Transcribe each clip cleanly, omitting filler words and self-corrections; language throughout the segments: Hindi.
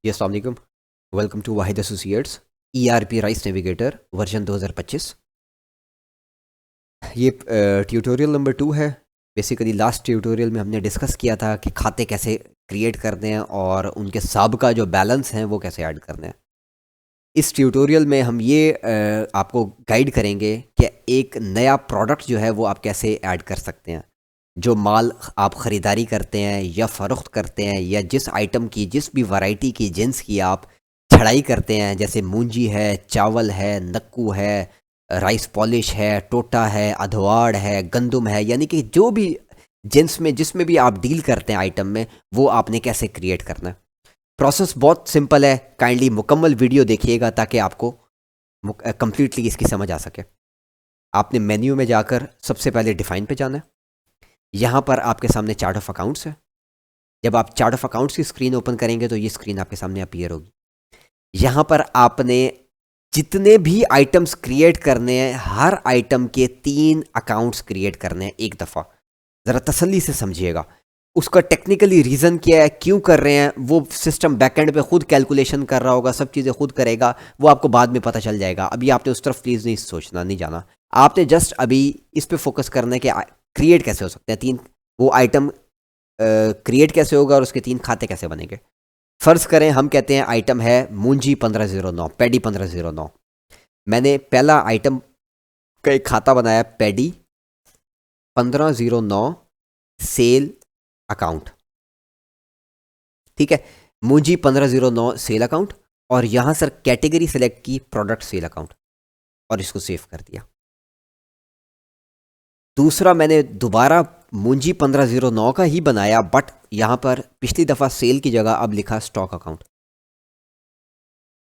जी अस्सलाम वालेकुम। Welcome to Wahid associates ERP rice navigator version 2025। ये ट्यूटोरियल नंबर 2 है। बेसिकली लास्ट ट्यूटोरियल में हमने डिस्कस किया था कि खाते कैसे क्रिएट करने हैं और उनके साबिका जो बैलेंस हैं वो कैसे ऐड करने हैं। इस ट्यूटोरियल में हम ये आपको गाइड करेंगे कि एक नया प्रोडक्ट जो है वो आप कैसे ऐड कर सकते हैं। जो माल आप ख़रीदारी करते हैं या फ़रोख्त करते हैं या जिस आइटम की जिस भी वैरायटी की जिन्स की आप छड़ाई करते हैं, जैसे मूंजी है, चावल है, नक्कू है, राइस पॉलिश है, टोटा है, अधवाड़ है, गंदम है, यानी कि जो भी जिन्स में जिसमें भी आप डील करते हैं आइटम में, वो आपने कैसे क्रिएट करना है। प्रोसेस बहुत सिंपल है। काइंडली मुकम्मल वीडियो देखिएगा ताकि आपको कंप्लीटली इसकी समझ आ सके। आपने मेन्यू में जाकर सबसे पहले डिफ़ाइन पे जाना है। यहाँ पर आपके सामने चार्ट ऑफ अकाउंट्स है। जब आप चार्ट ऑफ अकाउंट्स की स्क्रीन ओपन करेंगे तो ये स्क्रीन आपके सामने अपीयर होगी। यहाँ पर आपने जितने भी आइटम्स क्रिएट करने हैं, हर आइटम के 3 अकाउंट्स क्रिएट करने हैं एक दफ़ा। ज़रा तसल्ली से समझिएगा। उसका टेक्निकली रीज़न क्या है, क्यों कर रहे हैं, वो सिस्टम बैकएंड पे खुद कैलकुलेशन कर रहा होगा, सब चीज़ें खुद करेगा, वो आपको बाद में पता चल जाएगा। अभी आपने उस तरफ प्लीज़ नहीं सोचना, नहीं जाना। आपने जस्ट अभी इस पे फोकस करना है कि क्रिएट कैसे हो सकते हैं 3 वो आइटम, क्रिएट कैसे होगा और उसके 3 खाते कैसे बनेंगे। फ़र्ज़ करें हम कहते हैं आइटम है मूंजी 1509, पैडी 1509। मैंने पहला आइटम का एक खाता बनाया पैडी 1509 सेल अकाउंट। ठीक है, मूंजी 1509 सेल अकाउंट, और यहाँ सर कैटेगरी सेलेक्ट की प्रोडक्ट सेल अकाउंट, और इसको सेव कर दिया। दूसरा मैंने दोबारा मूंजी 1509 का ही बनाया, बट यहाँ पर पिछली दफ़ा सेल की जगह अब लिखा स्टॉक अकाउंट।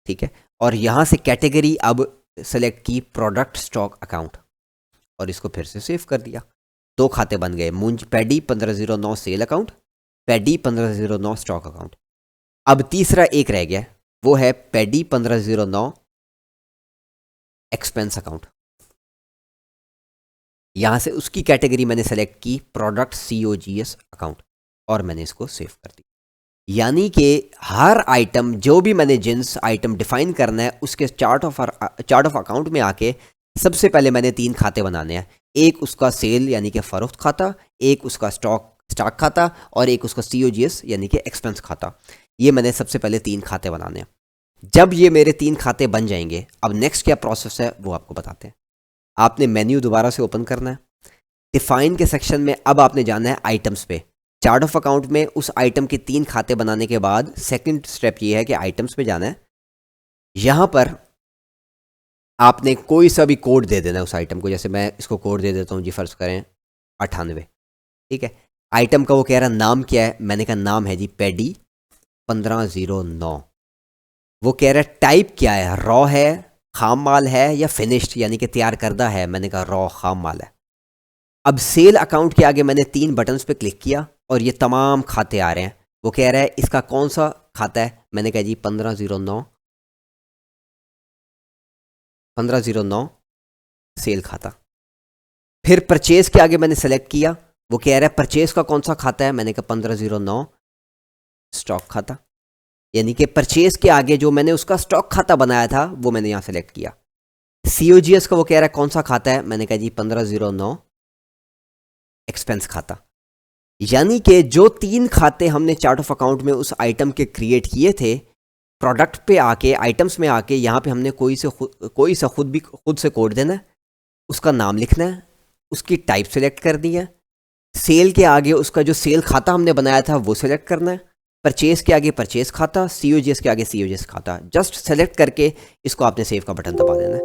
ठीक है, और यहाँ से कैटेगरी अब सेलेक्ट की प्रोडक्ट स्टॉक अकाउंट, और इसको फिर से सेव कर दिया। 2 खाते बन गए, मूंजी paddy 1509 sale account, paddy 1509 stock account. अब तीसरा एक रह गया, वो है पैडी 1509 एक्सपेंस अकाउंट। यहाँ से उसकी कैटेगरी मैंने सेलेक्ट की प्रोडक्ट COGS अकाउंट, और मैंने इसको सेव कर दिया। यानी कि हर आइटम, जो भी मैंने जिन्स आइटम डिफाइन करना है, उसके चार्ट ऑफ अकाउंट में आके सबसे पहले मैंने 3 खाते बनाने हैं। एक उसका सेल यानी कि फ़रोख्त खाता, एक उसका स्टॉक खाता, और एक उसका COGS यानी कि एक्सपेंस खाता। ये मैंने सबसे पहले 3 खाते बनाने हैं। जब ये मेरे 3 खाते बन जाएंगे, अब नेक्स्ट क्या प्रोसेस है वो आपको बताते हैं। आपने मेन्यू दोबारा से ओपन करना है। डिफाइन के सेक्शन में अब आपने जाना है आइटम्स पे। चार्ट ऑफ अकाउंट में उस आइटम के 3 खाते बनाने के बाद सेकंड स्टेप ये है कि आइटम्स पे जाना है। यहाँ पर आपने कोई सा भी कोड दे देना है उस आइटम को। जैसे मैं इसको कोड दे देता हूँ जी, फ़र्ज़ करें 98। ठीक है, आइटम का वो कह रहा नाम क्या है, मैंने कहा नाम है जी पैडी 1509। वो कह रहा है टाइप क्या है, रॉ है, खाम माल है, या फिनिश्ड यानी कि तैयार करदा है। मैंने कहा रॉ खाम माल है। अब सेल अकाउंट के आगे मैंने 3 बटन्स पे क्लिक किया और ये तमाम खाते आ रहे हैं। वो कह रहा है इसका कौन सा खाता है, मैंने कहा जी 1509 सेल खाता। फिर परचेज के आगे मैंने सेलेक्ट किया, वो कह रहा है परचेज का कौन सा खाता है, मैंने कहा 1509 स्टॉक खाता। यानी कि परचेज के आगे जो मैंने उसका स्टॉक खाता बनाया था वो मैंने यहाँ सेलेक्ट किया। COGS का वो कह रहा है कौन सा खाता है, मैंने कहा जी 1509 एक्सपेंस खाता। यानी कि जो 3 खाते हमने चार्ट ऑफ अकाउंट में उस आइटम के क्रिएट किए थे, प्रोडक्ट पे आके आइटम्स में आके यहाँ पे हमने कोई सा खुद से कोड देना है, उसका नाम लिखना है, उसकी टाइप सेलेक्ट कर दी है। सेल के आगे उसका जो सेल खाता हमने बनाया था वो सेलेक्ट करना है। परचेज के आगे परचेज खाता, COGS के आगे COGS खाता। जस्ट सेलेक्ट करके इसको आपने सेव का बटन दबा देना है,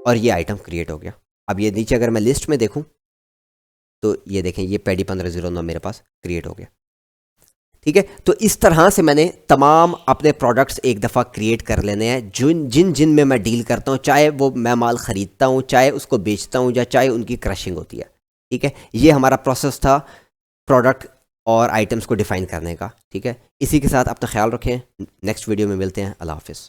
और ये आइटम क्रिएट हो गया। अब ये नीचे अगर मैं लिस्ट में देखूँ तो ये देखें, ये पैडी 1509 मेरे पास क्रिएट हो गया। ठीक है, तो इस तरह से मैंने तमाम अपने प्रोडक्ट्स एक दफ़ा क्रिएट कर लेने हैं जिन में मैं डील करता हूँ, चाहे वो मैं माल ख़रीदता हूँ, चाहे उसको बेचता हूँ, या चाहे उनकी क्रशिंग होती है। ठीक है, ये हमारा प्रोसेस था प्रोडक्ट और आइटम्स को डिफ़ाइन करने का। ठीक है, इसी के साथ अपना ख्याल रखें। नेक्स्ट वीडियो में मिलते हैं। अल्लाह हाफ़िज़।